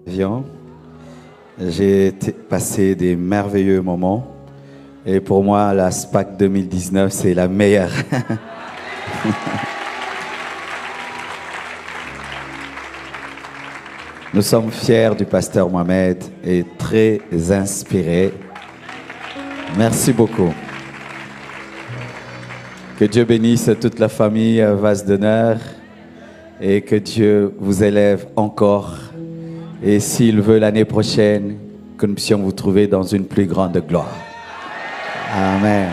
Viens. J'ai passé des merveilleux moments. Et pour moi, la SPAC 2019, c'est la meilleure. Nous sommes fiers du pasteur Mohamed et très inspirés. Merci beaucoup. Que Dieu bénisse toute la famille Vase d'honneur et que Dieu vous élève encore. Et s'il veut l'année prochaine, que nous puissions vous trouver dans une plus grande gloire. Amen.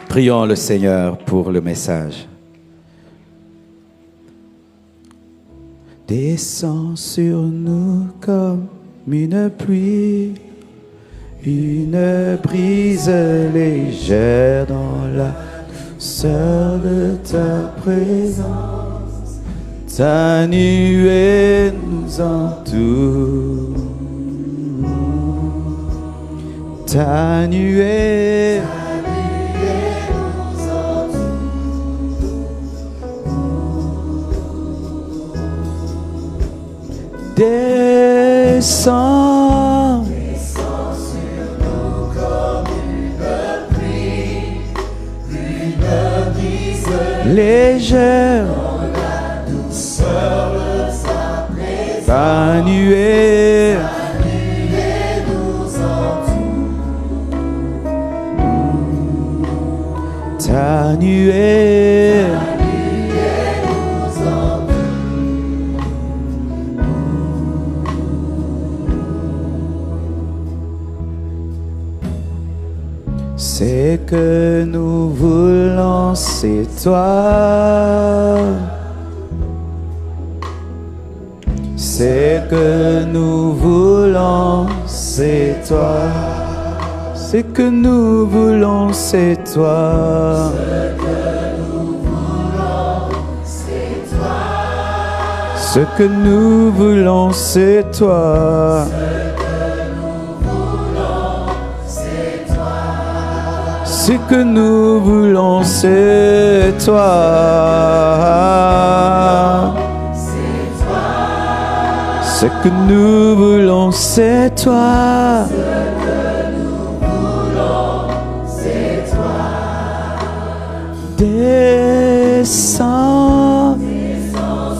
Prions le Seigneur pour le message. Descends sur nous comme une pluie, une brise légère dans la douceur de ta présence. Ta nuée nous entoure. Ta nuée nous entoure. Descends. Descends sur nous comme une pluie, une brise légère dans la douceur de sa présence. Ta nuée nous entoure. Ta nuée nous entoure. C'est que nous voulons, c'est toi. C'est que nous voulons, c'est toi. C'est que nous voulons, c'est toi. Ce que nous voulons, c'est toi. Ce que nous voulons, c'est toi. Ce que nous voulons, c'est toi. Descends,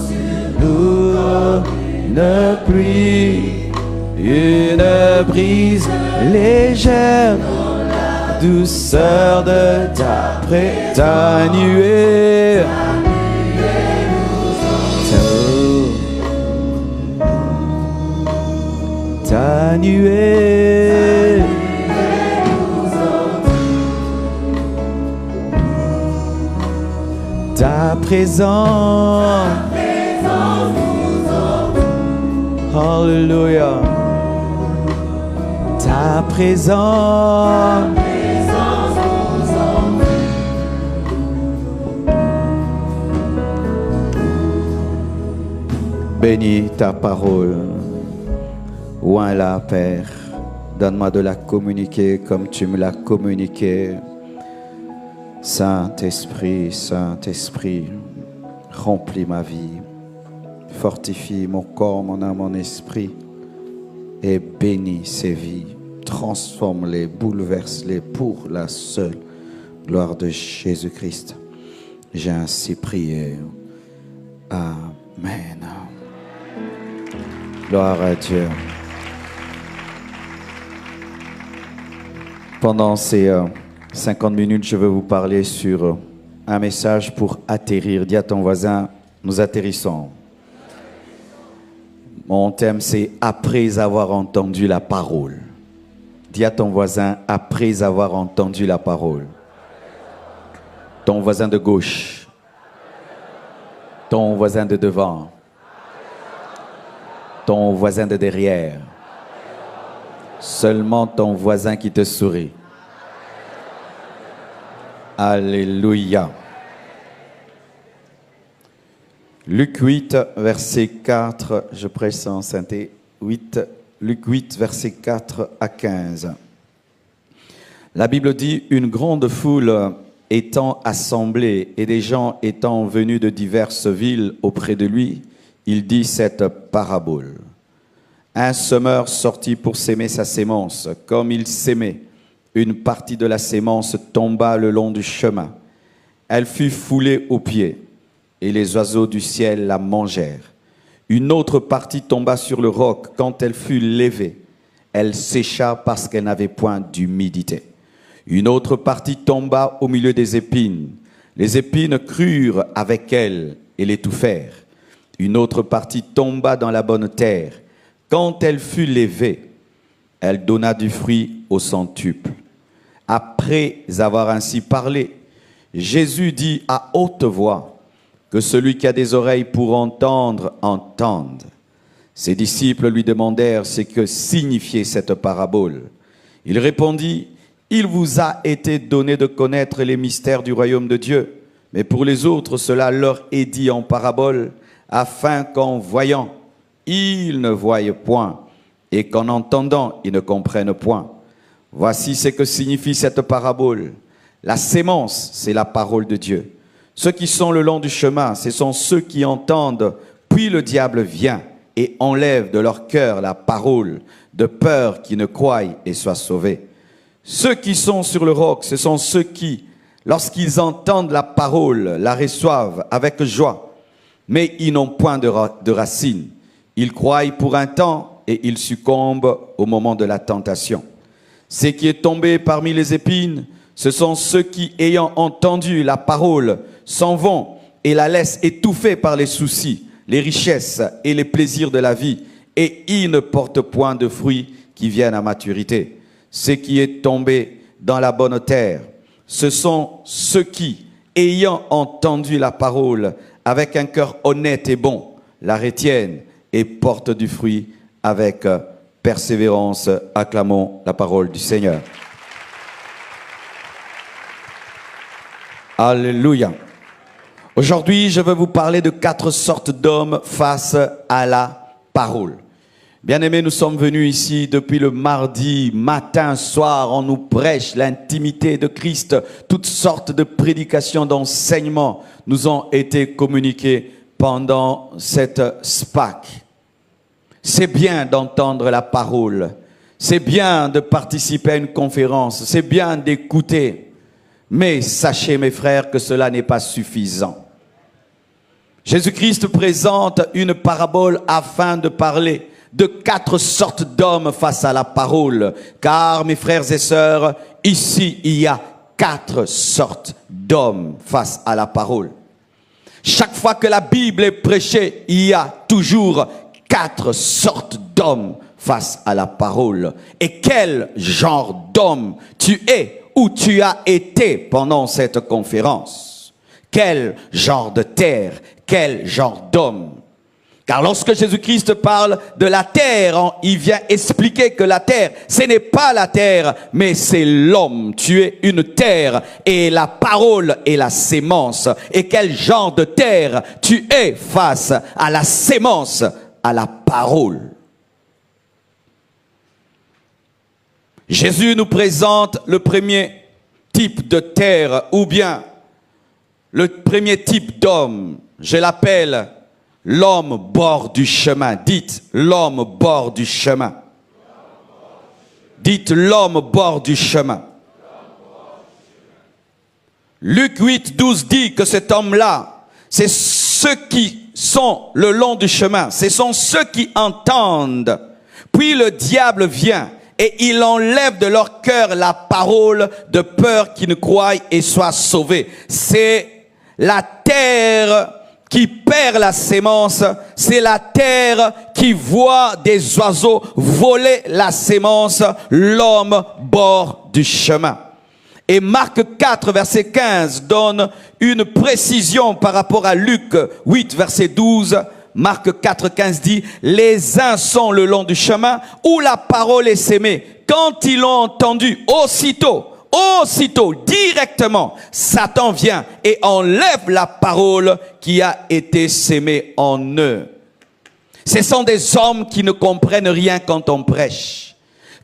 sur nous, une pluie, une brise légère, douceur de ta nuée. Ta nuée. Ta présence. Alléluia. Ta présence. Bénis ta parole. Oins-la, Père. Donne-moi de la communiquer comme tu me l'as communiqué. Saint-Esprit, Saint-Esprit, remplis ma vie. Fortifie mon corps, mon âme, mon esprit. Et bénis ces vies. Transforme-les, bouleverse-les pour la seule gloire de Jésus-Christ. J'ai ainsi prié. Amen. Gloire à Dieu. Pendant ces 50 minutes, je veux vous parler sur un message pour atterrir. Dis à ton voisin, nous atterrissons. Mon thème, c'est après avoir entendu la parole. Dis à ton voisin, après avoir entendu la parole. Ton voisin de gauche. Ton voisin de devant. Ton voisin de derrière. Seulement ton voisin qui te sourit. Alléluia. Luc 8, verset 4, je prêche sans synthé. Luc 8, verset 4 à 15. La Bible dit, une grande foule étant assemblée et des gens étant venus de diverses villes auprès de lui, il dit cette parabole. Un semeur sortit pour s'aimer sa sémence. Comme il s'aimait, une partie de la sémence tomba le long du chemin. Elle fut foulée aux pieds, et les oiseaux du ciel la mangèrent. Une autre partie tomba sur le roc. Quand elle fut levée, elle sécha parce qu'elle n'avait point d'humidité. Une autre partie tomba au milieu des épines. Les épines crurent avec elle et l'étouffèrent. Une autre partie tomba dans la bonne terre. Quand elle fut levée, elle donna du fruit au centuple. Après avoir ainsi parlé, Jésus dit à haute voix que celui qui a des oreilles pour entendre, entende. Ses disciples lui demandèrent ce que signifiait cette parabole. Il répondit, « Il vous a été donné de connaître les mystères du royaume de Dieu, mais pour les autres, cela leur est dit en parabole, afin qu'en voyant, ils ne voient point, et qu'en entendant, ils ne comprennent point. Voici ce que signifie cette parabole. La sémence, c'est la parole de Dieu. Ceux qui sont le long du chemin, ce sont ceux qui entendent, puis le diable vient et enlève de leur cœur la parole, de peur qu'ils ne croient et soient sauvés. Ceux qui sont sur le roc, ce sont ceux qui, lorsqu'ils entendent la parole, la reçoivent avec joie, mais ils n'ont point de racines. Ils croient pour un temps et ils succombent au moment de la tentation. Ce qui est tombé parmi les épines, ce sont ceux qui, ayant entendu la parole, s'en vont et la laissent étouffer par les soucis, les richesses et les plaisirs de la vie, et ils ne portent point de fruits qui viennent à maturité. Ce qui est tombé dans la bonne terre, ce sont ceux qui, ayant entendu la parole, avec un cœur honnête et bon, la retiennent et portent du fruit avec persévérance. Acclamons la parole du Seigneur. Alléluia. Aujourd'hui, je veux vous parler de 4 sortes d'hommes face à la parole. Bien-aimés, nous sommes venus ici depuis le mardi matin, soir, on nous prêche l'intimité de Christ. Toutes sortes de prédications, d'enseignements nous ont été communiquées pendant cette SPAC. C'est bien d'entendre la parole, c'est bien de participer à une conférence, c'est bien d'écouter, mais sachez mes frères que cela n'est pas suffisant. Jésus-Christ présente une parabole afin de parler de 4 sortes d'hommes face à la parole, car mes frères et sœurs, ici il y a 4 sortes d'hommes face à la parole. Chaque fois que la Bible est prêchée, il y a toujours 4 sortes d'hommes face à la parole. Et quel genre d'homme tu es ou tu as été pendant cette conférence? Quel genre de terre? Quel genre d'homme? Car lorsque Jésus-Christ parle de la terre, il vient expliquer que la terre, ce n'est pas la terre, mais c'est l'homme. Tu es une terre et la parole est la sémence. Et quel genre de terre tu es face à la sémence, à la parole? Jésus nous présente le premier type de terre, ou bien le premier type d'homme. Je l'appelle l'homme bord du chemin. Dites l'homme bord du chemin. Dites l'homme bord du chemin. Luc 8, 12 dit que cet homme-là, c'est ceux qui sont le long du chemin. Ce sont ceux qui entendent. Puis le diable vient et il enlève de leur cœur la parole de peur qu'ils ne croient et soient sauvés. C'est la terre qui perd la sémence, c'est la terre qui voit des oiseaux voler la sémence, l'homme bord du chemin. Et Marc 4, verset 15 donne une précision par rapport à Luc 8, verset 12. Marc 4, 15 dit, les uns sont le long du chemin où la parole est sémée. Quand ils l'ont entendu, aussitôt, directement, Satan vient et enlève la parole qui a été sémée en eux. Ce sont des hommes qui ne comprennent rien quand on prêche.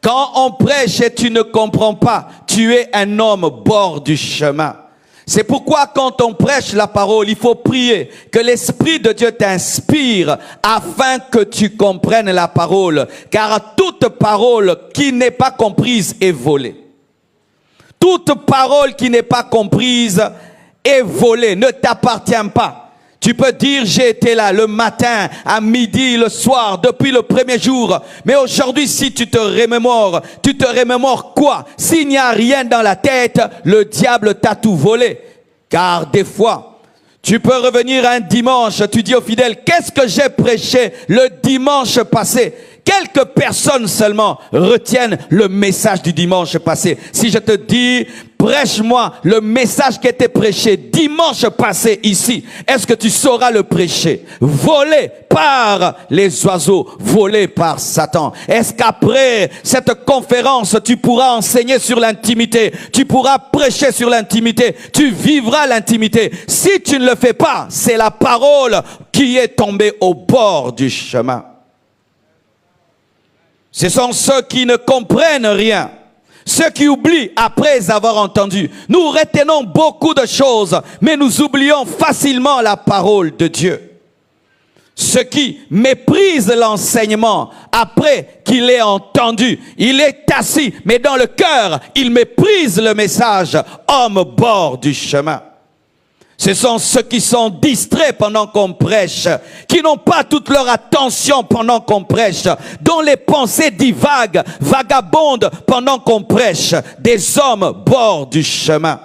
Quand on prêche et tu ne comprends pas, tu es un homme bord du chemin. C'est pourquoi quand on prêche la parole, il faut prier que l'Esprit de Dieu t'inspire afin que tu comprennes la parole. Car toute parole qui n'est pas comprise est volée. Toute parole qui n'est pas comprise est volée, ne t'appartient pas. Tu peux dire j'ai été là le matin, à midi, le soir, depuis le premier jour. Mais aujourd'hui, si tu te remémores quoi? S'il n'y a rien dans la tête, le diable t'a tout volé. Car des fois, tu peux revenir un dimanche, tu dis aux fidèles, qu'est-ce que j'ai prêché le dimanche passé? Quelques personnes seulement retiennent le message du dimanche passé. Si je te dis, prêche-moi le message qui était prêché dimanche passé ici, est-ce que tu sauras le prêcher? Volé par les oiseaux, volé par Satan. Est-ce qu'après cette conférence, tu pourras enseigner sur l'intimité? Tu pourras prêcher sur l'intimité? Tu vivras l'intimité? Si tu ne le fais pas, c'est la parole qui est tombée au bord du chemin. Ce sont ceux qui ne comprennent rien, ceux qui oublient après avoir entendu. Nous retenons beaucoup de choses, mais nous oublions facilement la parole de Dieu. Ceux qui méprisent l'enseignement après qu'il ait entendu, il est assis, mais dans le cœur, il méprise le message, homme bord du chemin. Ce sont ceux qui sont distraits pendant qu'on prêche, qui n'ont pas toute leur attention pendant qu'on prêche, dont les pensées divaguent, vagabondent pendant qu'on prêche, des hommes bord du chemin.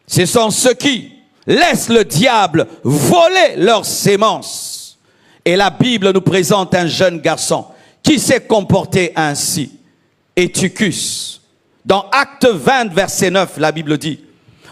Ce sont ceux qui laissent le diable voler leurs sémences. Et la Bible nous présente un jeune garçon qui s'est comporté ainsi. Eutychus. Dans Acte 20, verset 9, la Bible dit,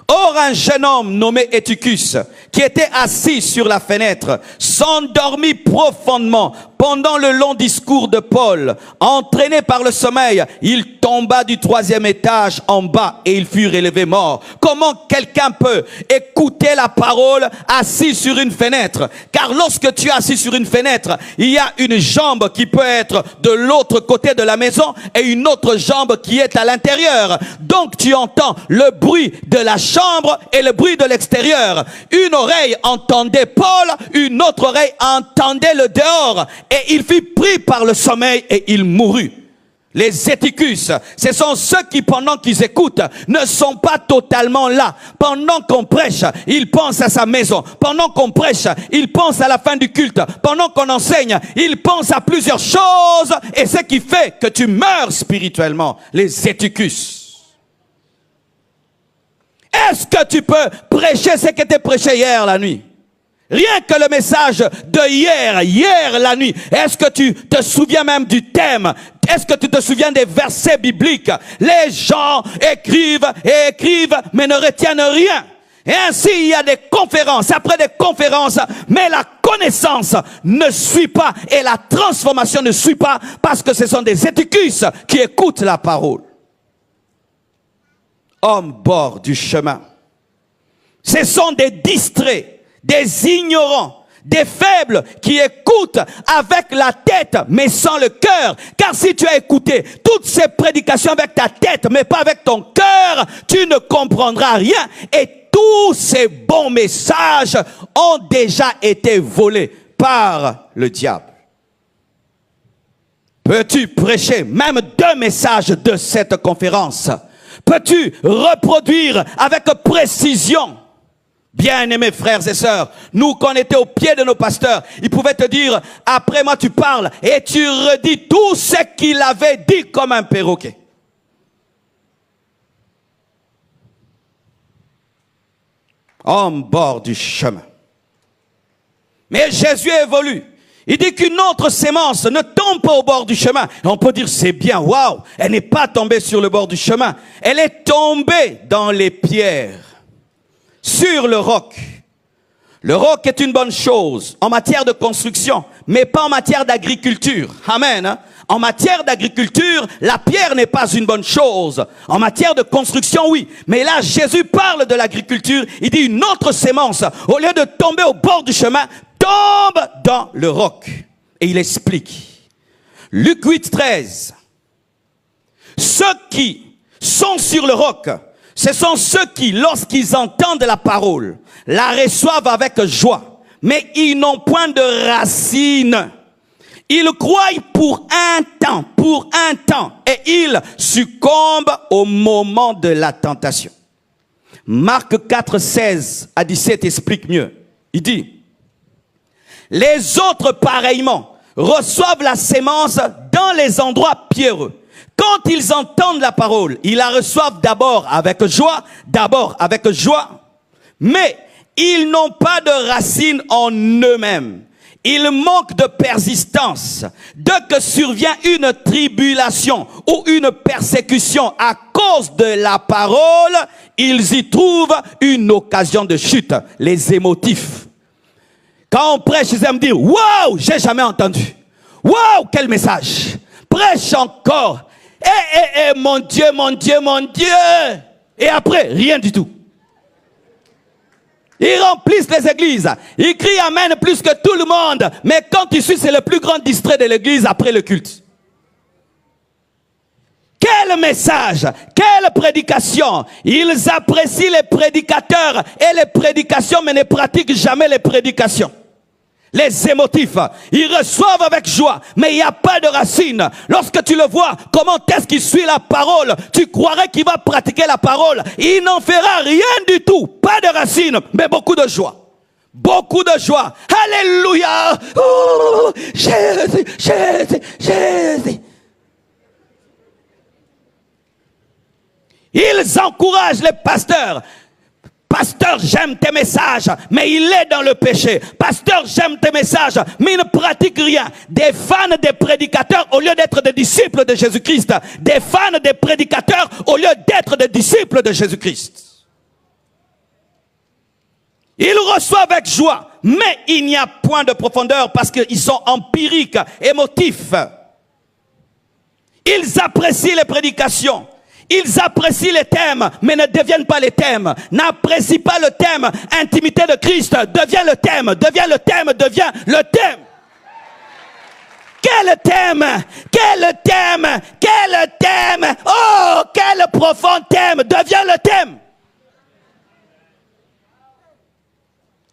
or, un jeune homme nommé Eutychus, qui était assis sur la fenêtre, s'endormit profondément pendant le long discours de Paul. Entraîné par le sommeil, il tomba du 3e étage en bas et il fut relevé mort. Comment quelqu'un peut écouter la parole assis sur une fenêtre? Car lorsque tu es assis sur une fenêtre, il y a une jambe qui peut être de l'autre côté de la maison et une autre jambe qui est à l'intérieur. Donc tu entends le bruit de la chambre et le bruit de l'extérieur. Une oreille entendait Paul, une autre oreille entendait le dehors. Et il fut pris par le sommeil et il mourut. Les Eutychus, ce sont ceux qui, pendant qu'ils écoutent, ne sont pas totalement là. Pendant qu'on prêche, ils pensent à sa maison. Pendant qu'on prêche, ils pensent à la fin du culte. Pendant qu'on enseigne, ils pensent à plusieurs choses. Et ce qui fait que tu meurs spirituellement. Les Eutychus. Est-ce que tu peux prêcher ce qui était prêché hier la nuit? Rien que le message de hier la nuit. Est-ce que tu te souviens même du thème? Est-ce que tu te souviens des versets bibliques? Les gens écrivent et écrivent, mais ne retiennent rien. Et ainsi, il y a des conférences, après des conférences, mais la connaissance ne suit pas et la transformation ne suit pas parce que ce sont des Eutychus qui écoutent la parole. Hommes bord du chemin. Ce sont des distraits, des ignorants, des faibles qui écoutent avec la tête mais sans le cœur. Car si tu as écouté toutes ces prédications avec ta tête mais pas avec ton cœur, tu ne comprendras rien. Et tous ces bons messages ont déjà été volés par le diable. Peux-tu prêcher même 2 messages de cette conférence? Peux-tu reproduire avec précision? Bien-aimés frères et sœurs, nous qu'on était au pied de nos pasteurs, ils pouvaient te dire, après moi tu parles et tu redis tout ce qu'il avait dit comme un perroquet. Homme bord du chemin. Mais Jésus évolue. Il dit qu'une autre sémence ne tombe pas au bord du chemin. Et on peut dire, c'est bien, waouh, elle n'est pas tombée sur le bord du chemin. Elle est tombée dans les pierres. Sur le roc. Le roc est une bonne chose en matière de construction, mais pas en matière d'agriculture. Amen. En matière d'agriculture, la pierre n'est pas une bonne chose. En matière de construction, oui. Mais là, Jésus parle de l'agriculture. Il dit une autre sémence, au lieu de tomber au bord du chemin, tombe dans le roc. Et il explique. Luc 8, 13. Ceux qui sont sur le roc Ce sont ceux qui, lorsqu'ils entendent la parole, la reçoivent avec joie, mais ils n'ont point de racine. Ils croient pour un temps, et ils succombent au moment de la tentation. Marc 4, 16 à 17 explique mieux. Il dit, les autres pareillement reçoivent la sémence dans les endroits pierreux. Quand ils entendent la parole, ils la reçoivent d'abord avec joie, mais ils n'ont pas de racine en eux-mêmes. Ils manquent de persistance. Dès que survient une tribulation ou une persécution à cause de la parole, ils y trouvent une occasion de chute. Les émotifs. Quand on prêche, ils aiment dire, waouh, j'ai jamais entendu. Waouh, quel message. Prêche encore. Mon Dieu. Et après, rien du tout. Ils remplissent les églises. Ils crient amen plus que tout le monde. Mais quand tu suis, c'est le plus grand distrait de l'église après le culte. Quel message, quelle prédication. Ils apprécient les prédicateurs et les prédications, mais ne pratiquent jamais les prédications. Les émotifs, ils reçoivent avec joie, mais il n'y a pas de racine. Lorsque tu le vois, comment est-ce qu'il suit la parole? Tu croirais qu'il va pratiquer la parole. Il n'en fera rien du tout. Pas de racine, mais beaucoup de joie. Beaucoup de joie. Alléluia. Oh, Jésus. Ils encouragent les pasteurs. Pasteur, j'aime tes messages, mais il est dans le péché. Pasteur, j'aime tes messages, mais il ne pratique rien. Des fans des prédicateurs au lieu d'être des disciples de Jésus-Christ. Des fans des prédicateurs au lieu d'être des disciples de Jésus-Christ. Ils reçoivent avec joie, mais il n'y a point de profondeur parce qu'ils sont empiriques, émotifs. Ils apprécient les prédications. Ils apprécient les thèmes, mais ne deviennent pas les thèmes. N'apprécient pas le thème. Intimité de Christ devient le thème. Devient le thème. Quel thème? Oh, quel profond thème devient le thème.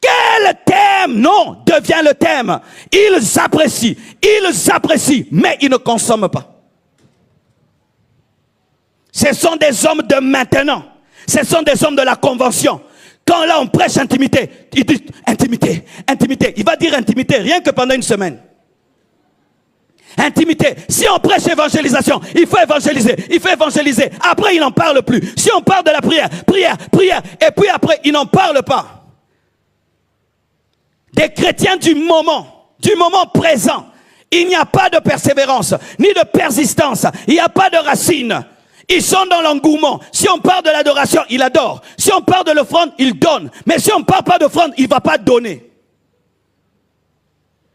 Quel thème? Non, devient le thème. Ils apprécient, mais ils ne consomment pas. Ce sont des hommes de maintenant. Ce sont des hommes de la convention. Quand là on prêche intimité, il dit intimité. Il va dire intimité rien que pendant une semaine. Intimité. Si on prêche évangélisation, il faut évangéliser. Après, il n'en parle plus. Si on parle de la prière. Et puis après, il n'en parle pas. Des chrétiens du moment présent. Il n'y a pas de persévérance, ni de persistance. Il n'y a pas de racine. Ils sont dans l'engouement. Si on parle de l'adoration, il adore. Si on parle de l'offrande, il donne. Mais si on ne parle pas d'offrande, il ne va pas donner.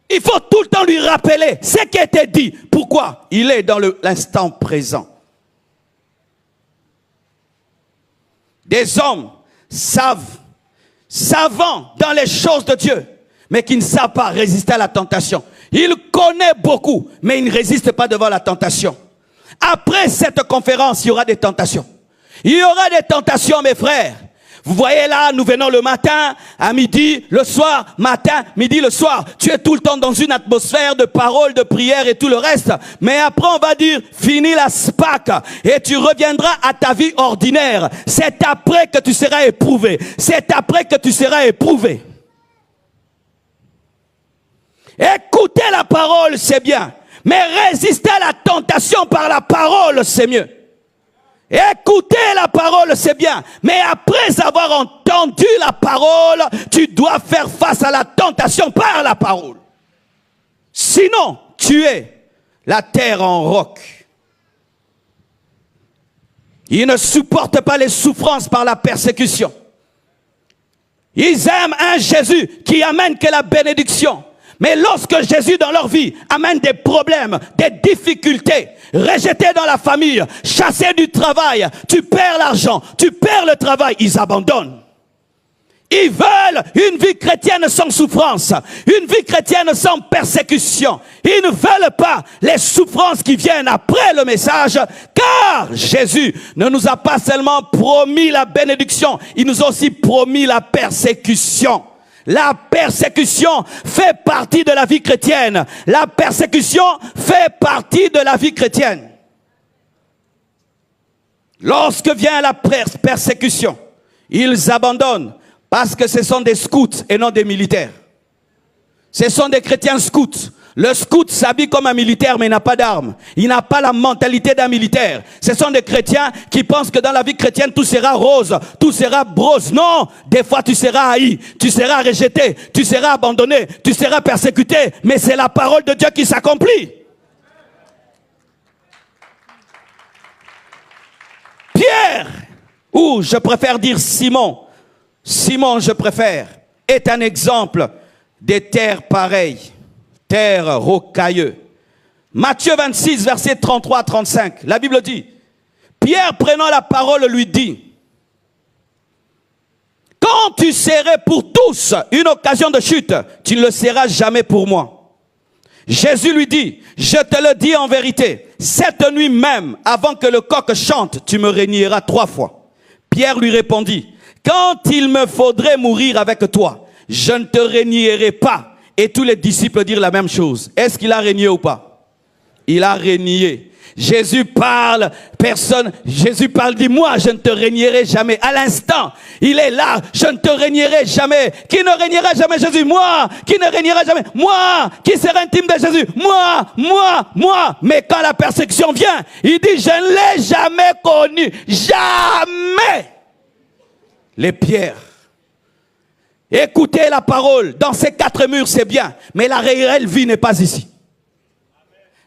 Il faut tout le temps lui rappeler ce qui a été dit. Pourquoi? Il est dans l'instant présent. Des hommes savants dans les choses de Dieu, mais qui ne savent pas résister à la tentation. Ils connaissent beaucoup, mais ils ne résistent pas devant la tentation. Après cette conférence, il y aura des tentations. Il y aura des tentations, mes frères. Vous voyez là, nous venons le matin, à midi, le soir, matin, midi, le soir. Tu es tout le temps dans une atmosphère de paroles, de prières et tout le reste. Mais après, on va dire, fini la SPAC et tu reviendras à ta vie ordinaire. C'est après que tu seras éprouvé. Écouter la parole, c'est bien. Mais résister à la tentation par la parole, c'est mieux. Écouter la parole, c'est bien. Mais après avoir entendu la parole, tu dois faire face à la tentation par la parole. Sinon, tu es la terre en roc. Ils ne supportent pas les souffrances par la persécution. Ils aiment un Jésus qui amène que la bénédiction. Mais lorsque Jésus dans leur vie amène des problèmes, des difficultés, rejeté dans la famille, chassé du travail, tu perds l'argent, tu perds le travail, ils abandonnent. Ils veulent une vie chrétienne sans souffrance, une vie chrétienne sans persécution. Ils ne veulent pas les souffrances qui viennent après le message, car Jésus ne nous a pas seulement promis la bénédiction, il nous a aussi promis la persécution. La persécution fait partie de la vie chrétienne. La persécution fait partie de la vie chrétienne. Lorsque vient la persécution, ils abandonnent parce que ce sont des scouts et non des militaires. Ce sont des chrétiens scouts. Le scout s'habille comme un militaire mais il n'a pas d'armes. Il n'a pas la mentalité d'un militaire. Ce sont des chrétiens qui pensent que dans la vie chrétienne tout sera rose, tout sera brose. Non, des fois tu seras haï, tu seras rejeté, tu seras abandonné, tu seras persécuté. Mais c'est la parole de Dieu qui s'accomplit. Pierre, ou je préfère dire Simon, je préfère, est un exemple des terres pareilles. Terre rocailleux. Matthieu 26, versets 33 à 35. La Bible dit, Pierre prenant la parole lui dit, quand tu serais pour tous une occasion de chute, tu ne le seras jamais pour moi. Jésus lui dit, je te le dis en vérité, cette nuit même, avant que le coq chante, tu me régneras 3 fois. Pierre lui répondit, quand il me faudrait mourir avec toi, je ne te régnerai pas. Et tous les disciples dirent la même chose. Est-ce qu'il a régné ou pas? Il a régné. Jésus parle, Jésus parle, dit, moi je ne te régnerai jamais. À l'instant, il est là, je ne te régnerai jamais. Qui ne régnera jamais Jésus? Moi. Qui ne régnera jamais? Moi. Qui sera intime de Jésus? Moi. Mais quand la persécution vient, il dit, je ne l'ai jamais connu. Jamais. Les pierres. Écoutez la parole. Dans ces 4 murs, c'est bien. Mais la réelle vie n'est pas ici.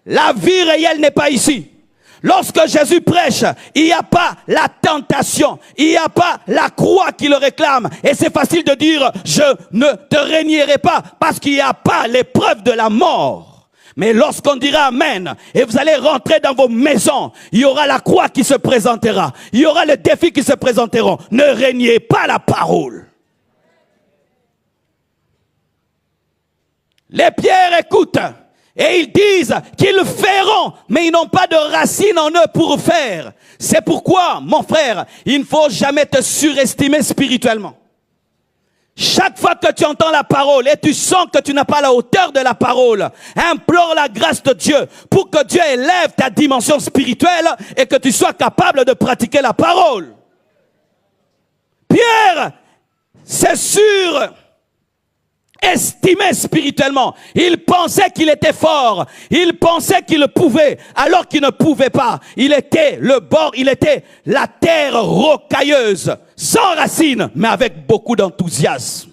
La vie réelle n'est pas ici. Lorsque Jésus prêche, il n'y a pas la tentation. Il n'y a pas la croix qui le réclame. Et c'est facile de dire, je ne te régnerai pas. Parce qu'il n'y a pas l'épreuve de la mort. Mais lorsqu'on dira Amen, et vous allez rentrer dans vos maisons, il y aura la croix qui se présentera. Il y aura les défis qui se présenteront. Ne régnez pas la parole. Les pierres écoutent et ils disent qu'ils feront, mais ils n'ont pas de racines en eux pour faire. C'est pourquoi, mon frère, il ne faut jamais te surestimer spirituellement. Chaque fois que tu entends la parole et tu sens que tu n'as pas la hauteur de la parole, implore la grâce de Dieu pour que Dieu élève ta dimension spirituelle et que tu sois capable de pratiquer la parole. Pierre, c'est sûr, estimé spirituellement. Il pensait qu'il était fort. Il pensait qu'il pouvait, alors qu'il ne pouvait pas. Il était la terre rocailleuse, sans racines, mais avec beaucoup d'enthousiasme.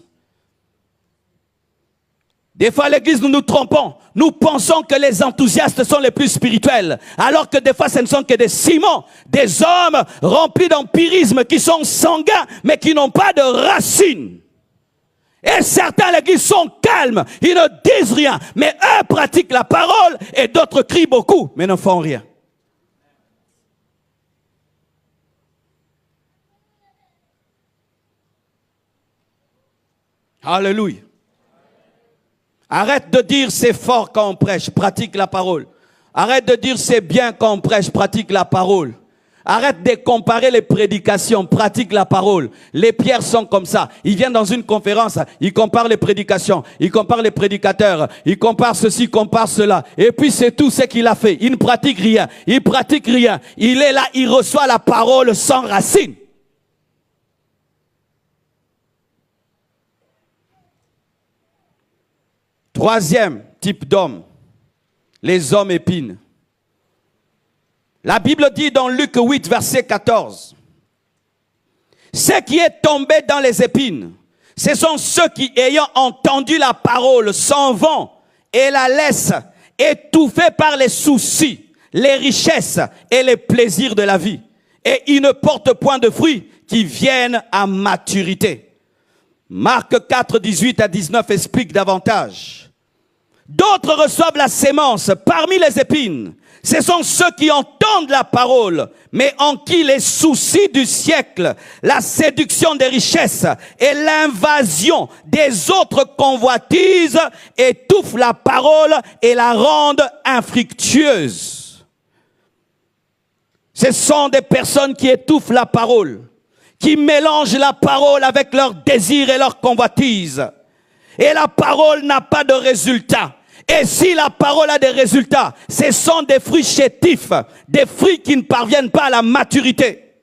Des fois, à l'église, nous nous trompons. Nous pensons que les enthousiastes sont les plus spirituels, alors que des fois, ce ne sont que des Simons, des hommes remplis d'empirisme, qui sont sanguins, mais qui n'ont pas de racines. Et certains à l'église sont calmes, ils ne disent rien, mais eux pratiquent la parole et d'autres crient beaucoup, mais ne font rien. Alléluia. Arrête de dire c'est fort quand on prêche, pratique la parole. Arrête de dire c'est bien quand on prêche, pratique la parole. Arrête de comparer les prédications, pratique la parole. Les pierres sont comme ça. Ils viennent dans une conférence, ils comparent les prédications, ils comparent les prédicateurs, ils comparent ceci, ils comparent cela. Et puis c'est tout ce qu'il a fait. Il ne pratique rien, il pratique rien. Il est là, il reçoit la parole sans racine. Troisième type d'homme, les hommes épines. La Bible dit dans Luc 8, verset 14, « Ce qui est tombé dans les épines, ce sont ceux qui, ayant entendu la parole, s'en vont et la laissent, étouffés par les soucis, les richesses et les plaisirs de la vie. Et ils ne portent point de fruits qui viennent à maturité. » Marc 4, 18 à 19 explique davantage. « D'autres reçoivent la sémence parmi les épines. Ce sont ceux qui entendent la parole, mais en qui les soucis du siècle, la séduction des richesses et l'invasion des autres convoitises étouffent la parole et la rendent infructueuse. Ce sont des personnes qui étouffent la parole, qui mélangent la parole avec leurs désirs et leurs convoitises. Et la parole n'a pas de résultat. Et si la parole a des résultats, ce sont des fruits chétifs, des fruits qui ne parviennent pas à la maturité.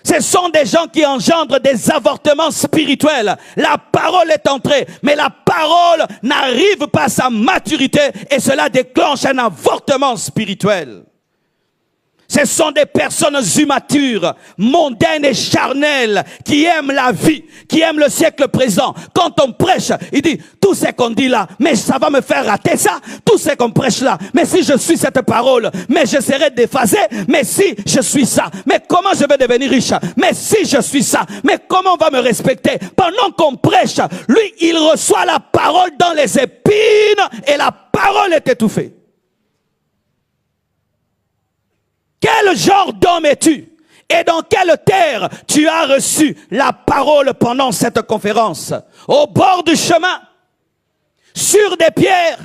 Ce sont des gens qui engendrent des avortements spirituels. La parole est entrée, mais la parole n'arrive pas à sa maturité et cela déclenche un avortement spirituel. Ce sont des personnes immatures, mondaines et charnelles, qui aiment la vie, qui aiment le siècle présent. Quand on prêche, il dit, tout ce qu'on dit là, mais ça va me faire rater ça. Tout ce qu'on prêche là, mais si je suis cette parole, mais je serai déphasé. Mais si je suis ça, mais comment je vais devenir riche? Mais si je suis ça, mais comment on va me respecter? Pendant qu'on prêche, lui, il reçoit la parole dans les épines et la parole est étouffée. Quel genre d'homme es-tu? Et dans quelle terre tu as reçu la parole pendant cette conférence? Au bord du chemin? Sur des pierres?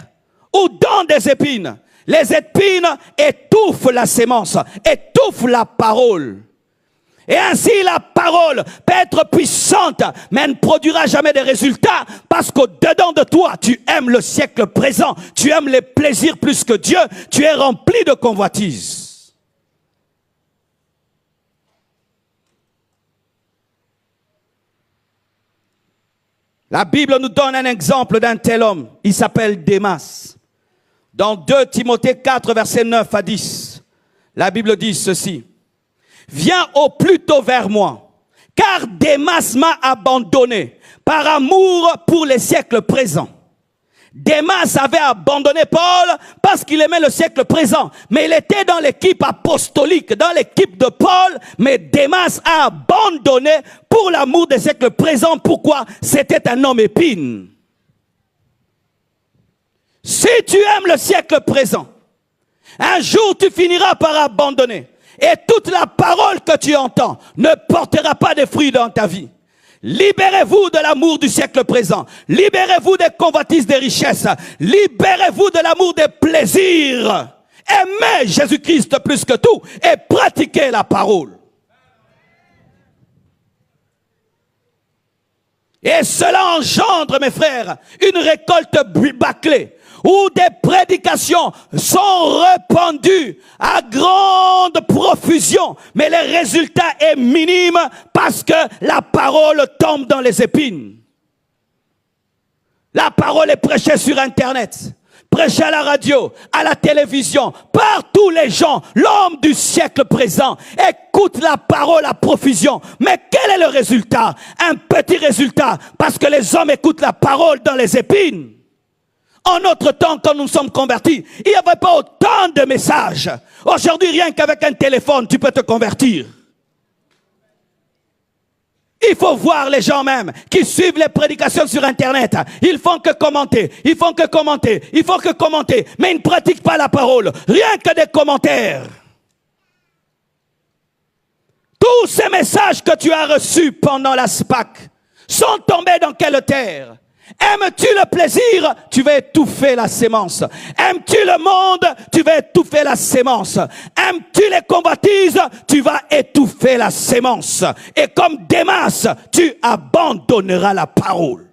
Ou dans des épines? Les épines étouffent la sémence, étouffent la parole. Et ainsi la parole peut être puissante, mais elle ne produira jamais de résultats parce qu'au-dedans de toi, tu aimes le siècle présent, tu aimes les plaisirs plus que Dieu, tu es rempli de convoitises. La Bible nous donne un exemple d'un tel homme. Il s'appelle Démas. Dans 2 Timothée 4, versets 9 à 10, la Bible dit ceci. « Viens au plus tôt vers moi, car Démas m'a abandonné par amour pour les siècles présents. » Démas avait abandonné Paul parce qu'il aimait le siècle présent. Mais il était dans l'équipe apostolique, dans l'équipe de Paul. Mais Démas a abandonné pour l'amour des siècles présents. Pourquoi? C'était un homme épine. Si tu aimes le siècle présent, un jour tu finiras par abandonner. Et toute la parole que tu entends ne portera pas de fruits dans ta vie. Libérez-vous de l'amour du siècle présent. Libérez-vous des convoitises des richesses. Libérez-vous de l'amour des plaisirs. Aimez Jésus-Christ plus que tout et pratiquez la parole. Et cela engendre, mes frères, une récolte bâclée où des prédications sont répandues à grande profusion, mais le résultat est minime parce que la parole tombe dans les épines. La parole est prêchée sur Internet, prêchée à la radio, à la télévision, partout les gens, l'homme du siècle présent, écoute la parole à profusion. Mais quel est le résultat? Un petit résultat, parce que les hommes écoutent la parole dans les épines. En notre temps, quand nous sommes convertis, il n'y avait pas autant de messages. Aujourd'hui, rien qu'avec un téléphone, tu peux te convertir. Il faut voir les gens même qui suivent les prédications sur Internet. Ils font que commenter, ils font que commenter, ils font que commenter, mais ils ne pratiquent pas la parole. Rien que des commentaires. Tous ces messages que tu as reçus pendant la SPAC sont tombés dans quelle terre? Aimes-tu le plaisir? Tu vas étouffer la sémence. Aimes-tu le monde? Tu vas étouffer la sémence. Aimes-tu les convoitises? Tu vas étouffer la sémence. Et comme Démas, tu abandonneras la parole.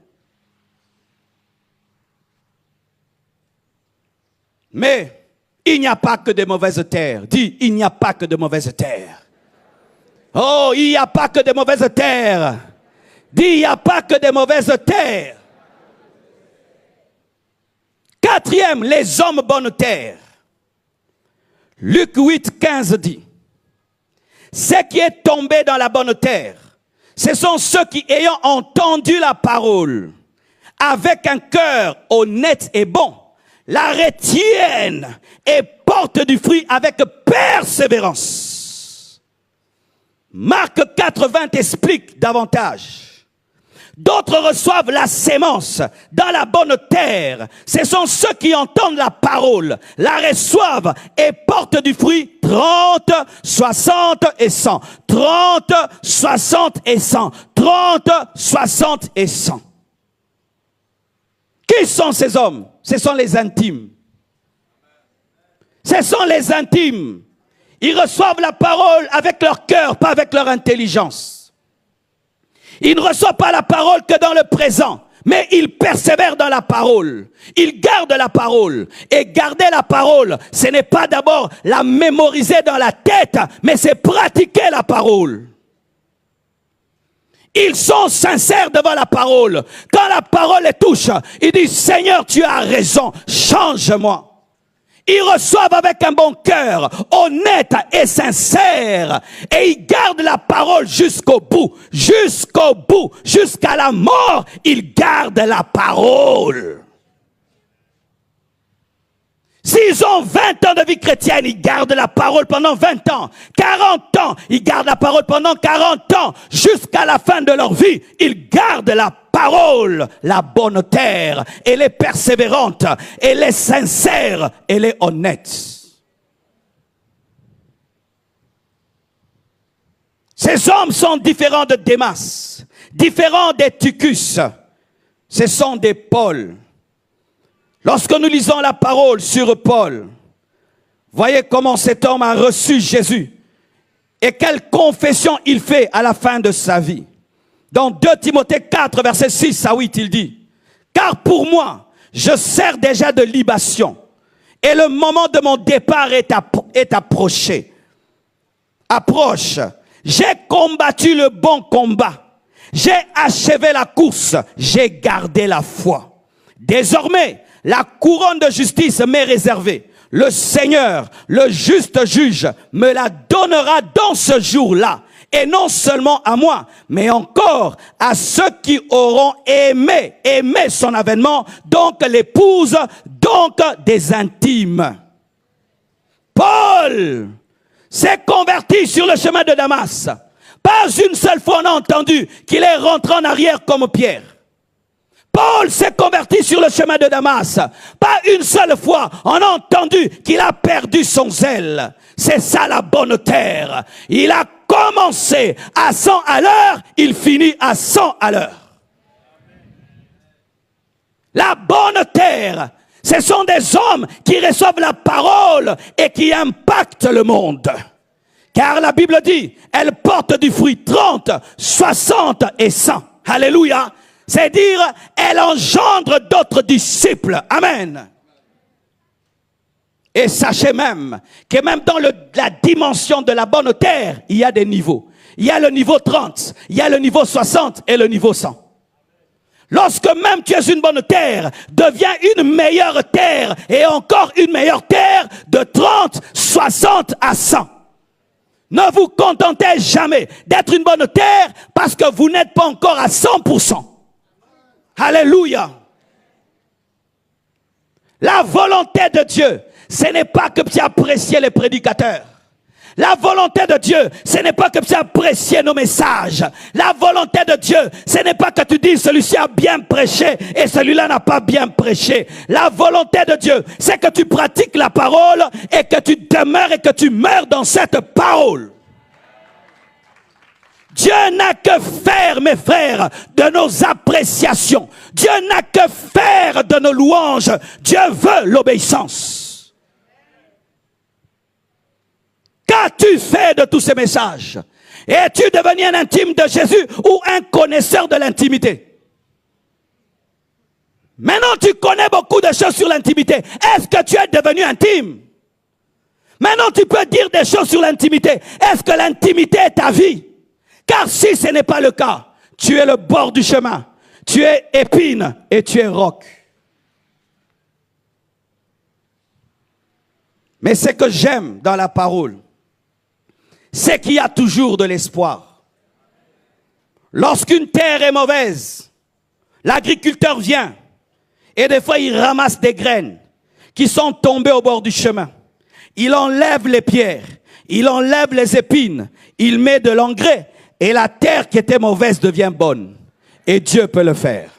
Mais il n'y a pas que de mauvaises terres. Dis, il n'y a pas que de mauvaises terres. Oh, il n'y a pas que de mauvaises terres. Dis, il n'y a pas que de mauvaises terres. Quatrième, les hommes bonne terre. Luc 8, 15 dit, ce qui est tombé dans la bonne terre, ce sont ceux qui, ayant entendu la parole, avec un cœur honnête et bon, la retiennent et portent du fruit avec persévérance. Marc 4, 20 explique davantage. D'autres reçoivent la sémence dans la bonne terre. Ce sont ceux qui entendent la parole, la reçoivent et portent du fruit 30, 60 et 100. 30, 60 et 100. 30, 60 et 100. Qui sont ces hommes? Ce sont les intimes. Ce sont les intimes. Ils reçoivent la parole avec leur cœur, pas avec leur intelligence. Ils ne reçoivent pas la parole que dans le présent, mais ils persévèrent dans la parole. Ils gardent la parole. Et garder la parole, ce n'est pas d'abord la mémoriser dans la tête, mais c'est pratiquer la parole. Ils sont sincères devant la parole. Quand la parole les touche, ils disent, Seigneur, tu as raison, change-moi. Ils reçoivent avec un bon cœur, honnête et sincère. Et ils gardent la parole jusqu'au bout. Jusqu'au bout. Jusqu'à la mort, ils gardent la parole. S'ils ont 20 ans de vie chrétienne, ils gardent la parole pendant 20 ans. 40 ans, ils gardent la parole pendant 40 ans. Jusqu'à la fin de leur vie, ils gardent la parole. La bonne terre, elle est persévérante, elle est sincère, elle est honnête. Ces hommes sont différents de Démas, différents des Tychus. Ce sont des Paul. Lorsque nous lisons la parole sur Paul, voyez comment cet homme a reçu Jésus et quelle confession il fait à la fin de sa vie. Dans 2 Timothée 4, versets 6 à 8, il dit, « Car pour moi, je sers déjà de libation et le moment de mon départ est approché. Approche, j'ai combattu le bon combat, j'ai achevé la course, j'ai gardé la foi. Désormais, la couronne de justice m'est réservée. Le Seigneur, le juste juge, me la donnera dans ce jour-là. Et non seulement à moi, mais encore à ceux qui auront aimé son avènement, donc l'épouse, donc des intimes. » Paul s'est converti sur le chemin de Damas. Pas une seule fois on a entendu qu'il est rentré en arrière comme Pierre. Paul s'est converti sur le chemin de Damas. Pas une seule fois on a entendu qu'il a perdu son zèle. C'est ça la bonne terre. Il a commencé à 100 à l'heure, il finit à 100 à l'heure. La bonne terre, ce sont des hommes qui reçoivent la parole et qui impactent le monde. Car la Bible dit, elle porte du fruit 30, 60 et 100. Alléluia. C'est dire, elle engendre d'autres disciples. Amen. Et sachez même que même dans la dimension de la bonne terre, il y a des niveaux. Il y a le niveau 30, il y a le niveau 60 et le niveau 100. Lorsque même tu es une bonne terre, deviens une meilleure terre et encore une meilleure terre de 30, 60 à 100. Ne vous contentez jamais d'être une bonne terre parce que vous n'êtes pas encore à 100%. Alléluia. La volonté de Dieu, ce n'est pas que tu apprécies les prédicateurs. La volonté de Dieu, ce n'est pas que tu apprécies nos messages. La volonté de Dieu, ce n'est pas que tu dis celui-ci a bien prêché et celui-là n'a pas bien prêché. La volonté de Dieu, c'est que tu pratiques la parole et que tu demeures et que tu meurs dans cette parole. Dieu n'a que faire, mes frères, de nos appréciations. Dieu n'a que faire de nos louanges. Dieu veut l'obéissance. Qu'as-tu fait de tous ces messages? Es-tu devenu un intime de Jésus ou un connaisseur de l'intimité? Maintenant, tu connais beaucoup de choses sur l'intimité. Est-ce que tu es devenu intime? Maintenant, tu peux dire des choses sur l'intimité. Est-ce que l'intimité est ta vie? Car si ce n'est pas le cas, tu es le bord du chemin, tu es épine et tu es roc. Mais ce que j'aime dans la parole, c'est qu'il y a toujours de l'espoir. Lorsqu'une terre est mauvaise, l'agriculteur vient et des fois il ramasse des graines qui sont tombées au bord du chemin. Il enlève les pierres, il enlève les épines, il met de l'engrais. Et la terre qui était mauvaise devient bonne. et Dieu peut le faire.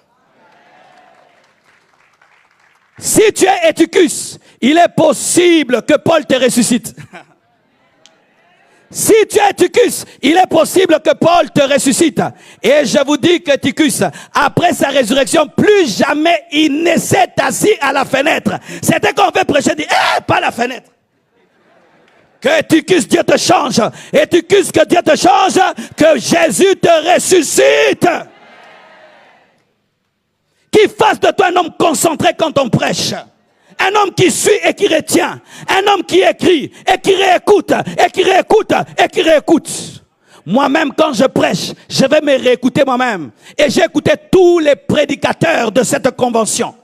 Si tu es Eutychus, il est possible que Paul te ressuscite. Si tu es Eutychus, il est possible que Paul te ressuscite. Et je vous dis que Eutychus, après sa résurrection, plus jamais il ne s'est assis à la fenêtre. C'était qu'on veut prêcher, dit, pas la fenêtre. Que Eutychus, Dieu te change. Eutychus, que Dieu te change. Que Jésus te ressuscite. Qu'il fasse de toi un homme concentré quand on prêche. Un homme qui suit et qui retient. Un homme qui écrit et qui réécoute. Et qui réécoute et qui réécoute. Moi-même, quand je prêche, je vais me réécouter moi-même. Et j'ai écouté tous les prédicateurs de cette convention.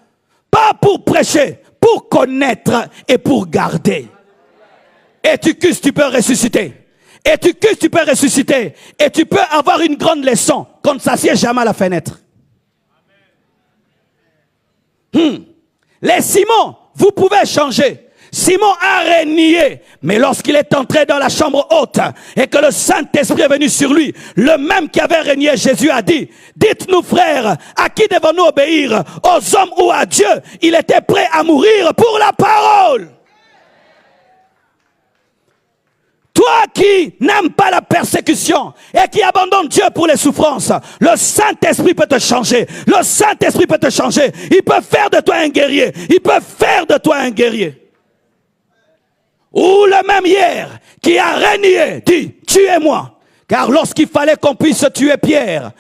Pas pour prêcher, pour connaître et pour garder. Eutychus, tu peux ressusciter. Eutychus, tu peux ressusciter. Et tu peux avoir une grande leçon qu'on ne s'assied jamais à la fenêtre. Les Simon, vous pouvez changer. Simon a régné, mais lorsqu'il est entré dans la chambre haute et que le Saint-Esprit est venu sur lui, le même qui avait régné, Jésus a dit, dites-nous frères, à qui devons-nous obéir, aux hommes ou à Dieu? Il était prêt à mourir pour la parole. Toi qui n'aimes pas la persécution et qui abandonne Dieu pour les souffrances, le Saint-Esprit peut te changer. Le Saint-Esprit peut te changer. Il peut faire de toi un guerrier. Il peut faire de toi un guerrier. Ou le même hier qui a régné dit, tuez-moi. Car lorsqu'il fallait qu'on puisse tuer Pierre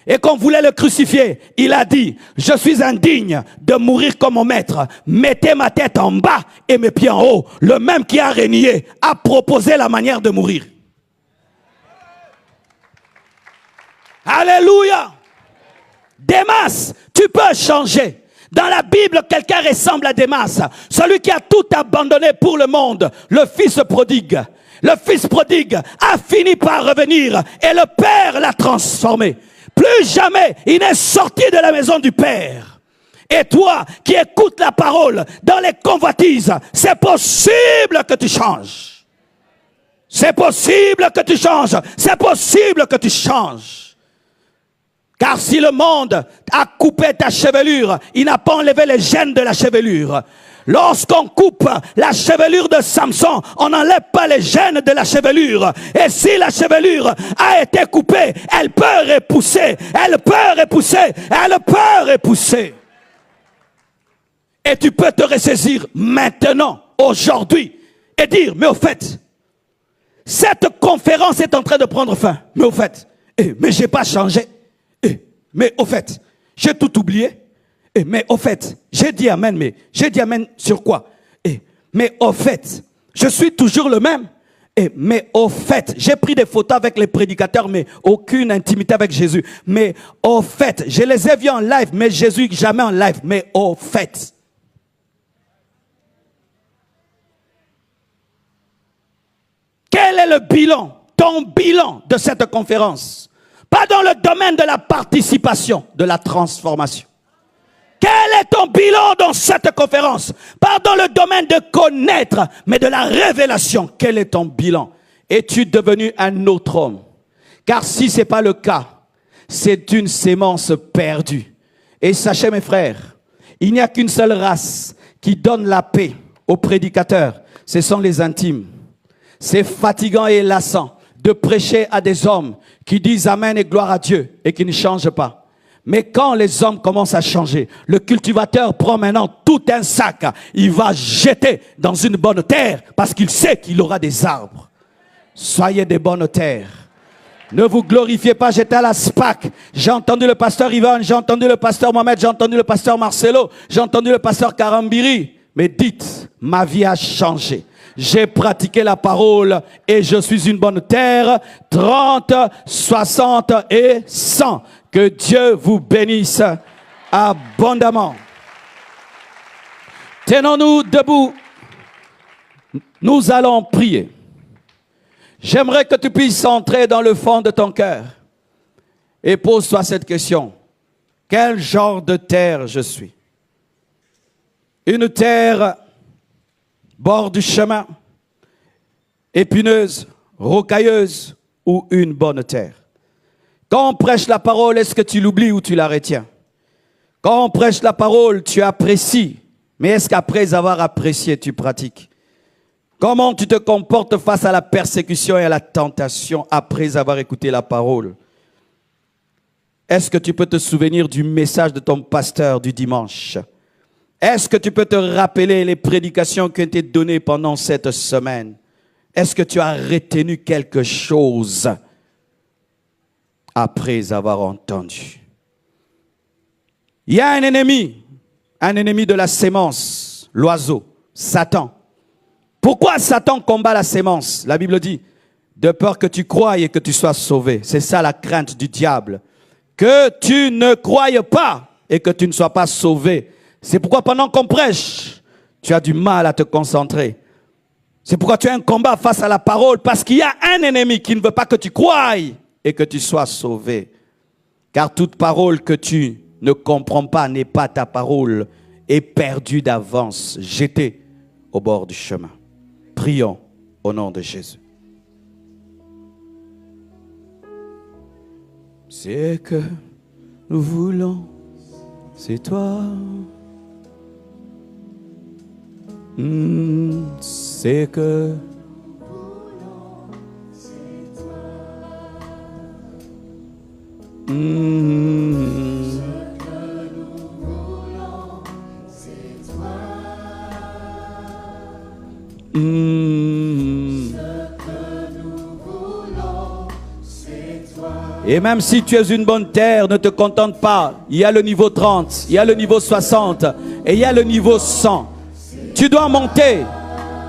et qu'on voulait le crucifier, il a dit, je suis indigne de mourir comme mon maître. Mettez ma tête en bas et mes pieds en haut. Le même qui a régné a proposé la manière de mourir. Alléluia. Démas, tu peux changer. Dans la Bible, quelqu'un ressemble à Démas. Celui qui a tout abandonné pour le monde. Le fils prodigue. Le fils prodigue a fini par revenir et le Père l'a transformé. Plus jamais il n'est sorti de la maison du Père. Et toi qui écoutes la parole dans les convoitises, c'est possible que tu changes. C'est possible que tu changes. C'est possible que tu changes. Car si le monde a coupé ta chevelure, il n'a pas enlevé les gènes de la chevelure. Lorsqu'on coupe la chevelure de Samson, on n'enlève pas les gènes de la chevelure. Et si la chevelure a été coupée, elle peut repousser, elle peut repousser, elle peut repousser. Et tu peux te ressaisir maintenant, aujourd'hui, et dire, mais au fait, cette conférence est en train de prendre fin. Mais au fait, mais j'ai pas changé. Mais au fait, j'ai tout oublié. Mais au fait, j'ai dit amen, mais j'ai dit amen sur quoi? Mais au fait, je suis toujours le même. Mais au fait, j'ai pris des photos avec les prédicateurs, mais aucune intimité avec Jésus. Mais au fait, je les ai vus en live, mais Jésus jamais en live. Mais au fait. Quel est le bilan, ton bilan de cette conférence? Pas dans le domaine de la participation, de la transformation. Quel est ton bilan dans cette conférence? Pas dans le domaine de connaître, mais de la révélation. Quel est ton bilan? Es-tu devenu un autre homme? Car si ce n'est pas le cas, c'est une sémence perdue. Et sachez mes frères, il n'y a qu'une seule race qui donne la paix aux prédicateurs. Ce sont les intimes. C'est fatigant et lassant de prêcher à des hommes qui disent amen et gloire à Dieu et qui ne changent pas. Mais quand les hommes commencent à changer, le cultivateur prend maintenant tout un sac, il va jeter dans une bonne terre parce qu'il sait qu'il aura des arbres. Soyez des bonnes terres. Ne vous glorifiez pas, j'étais à la SPAC, j'ai entendu le pasteur Ivan, j'ai entendu le pasteur Mohamed, j'ai entendu le pasteur Marcelo, j'ai entendu le pasteur Karambiri. Mais dites, ma vie a changé. J'ai pratiqué la parole et je suis une bonne terre, 30, 60 et 100. Que Dieu vous bénisse abondamment. Tenons-nous debout. Nous allons prier. J'aimerais que tu puisses entrer dans le fond de ton cœur et pose-toi cette question. Quel genre de terre je suis? Une terre bord du chemin, épineuse, rocailleuse ou une bonne terre? Quand on prêche la parole, est-ce que tu l'oublies ou tu la retiens? Quand on prêche la parole, tu apprécies. Mais est-ce qu'après avoir apprécié, tu pratiques? Comment tu te comportes face à la persécution et à la tentation après avoir écouté la parole? Est-ce que tu peux te souvenir du message de ton pasteur du dimanche? Est-ce que tu peux te rappeler les prédications qui ont été données pendant cette semaine? Est-ce que tu as retenu quelque chose après avoir entendu? Il y a un ennemi de la sémence, l'oiseau, Satan. Pourquoi Satan combat la sémence? La Bible dit, de peur que tu croies et que tu sois sauvé. C'est ça la crainte du diable. Que tu ne croies pas et que tu ne sois pas sauvé. C'est pourquoi pendant qu'on prêche, tu as du mal à te concentrer. C'est pourquoi tu as un combat face à la parole, parce qu'il y a un ennemi qui ne veut pas que tu croies et que tu sois sauvé. Car toute parole que tu ne comprends pas n'est pas ta parole, est perdue d'avance, jetée au bord du chemin. Prions au nom de Jésus. C'est que nous voulons, c'est toi. C'est que Et même si tu es une bonne terre, ne te contente pas. Il y a le niveau 30, il y a le niveau 60 et il y a le niveau 100. Tu dois monter.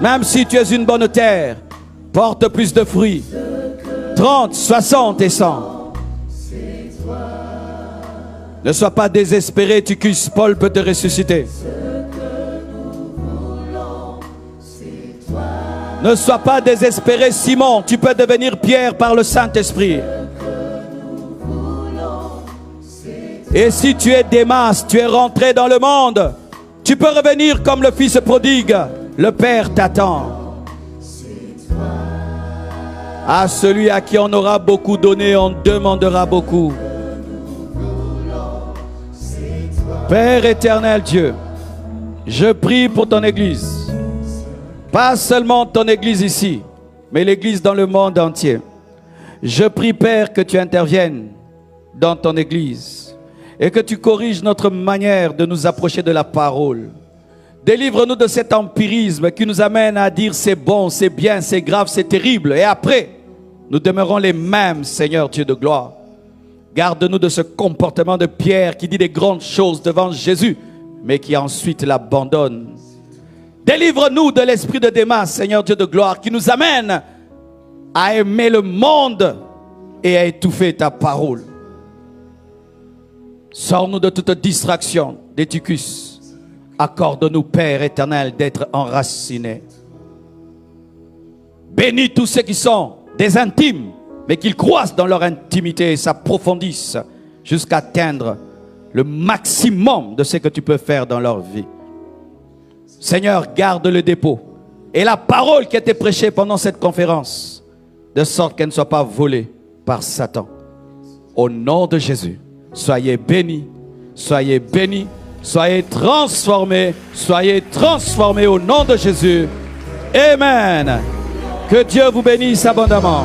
Même si tu es une bonne terre, porte plus de fruits. 30, 60 et 100. Ne sois pas désespéré, Tychus, Paul peut te ressusciter. Ne sois pas désespéré, Simon, tu peux devenir Pierre par le Saint-Esprit. Et si tu es Démas, tu es rentré dans le monde, tu peux revenir comme le fils prodigue. Le Père t'attend. À celui à qui on aura beaucoup donné, on demandera beaucoup. Père éternel Dieu, je prie pour ton Église. Pas seulement ton Église ici, mais l'Église dans le monde entier. Je prie, Père, que tu interviennes dans ton Église et que tu corriges notre manière de nous approcher de la parole. Délivre-nous de cet empirisme qui nous amène à dire c'est bon, c'est bien, c'est grave, c'est terrible. Et après, nous demeurons les mêmes, Seigneur Dieu de gloire. Garde-nous de ce comportement de Pierre qui dit des grandes choses devant Jésus, mais qui ensuite l'abandonne. Délivre-nous de l'esprit de Démas, Seigneur Dieu de gloire, qui nous amène à aimer le monde et à étouffer ta parole. Sors-nous de toute distraction, d'éticus. Accorde-nous, Père éternel, d'être enracinés. Bénis tous ceux qui sont des intimes, mais qu'ils croissent dans leur intimité et s'approfondissent jusqu'à atteindre le maximum de ce que tu peux faire dans leur vie. Seigneur, garde le dépôt et la parole qui a été prêchée pendant cette conférence, de sorte qu'elle ne soit pas volée par Satan. Au nom de Jésus, soyez bénis, soyez bénis, soyez transformés au nom de Jésus. Amen. Que Dieu vous bénisse abondamment.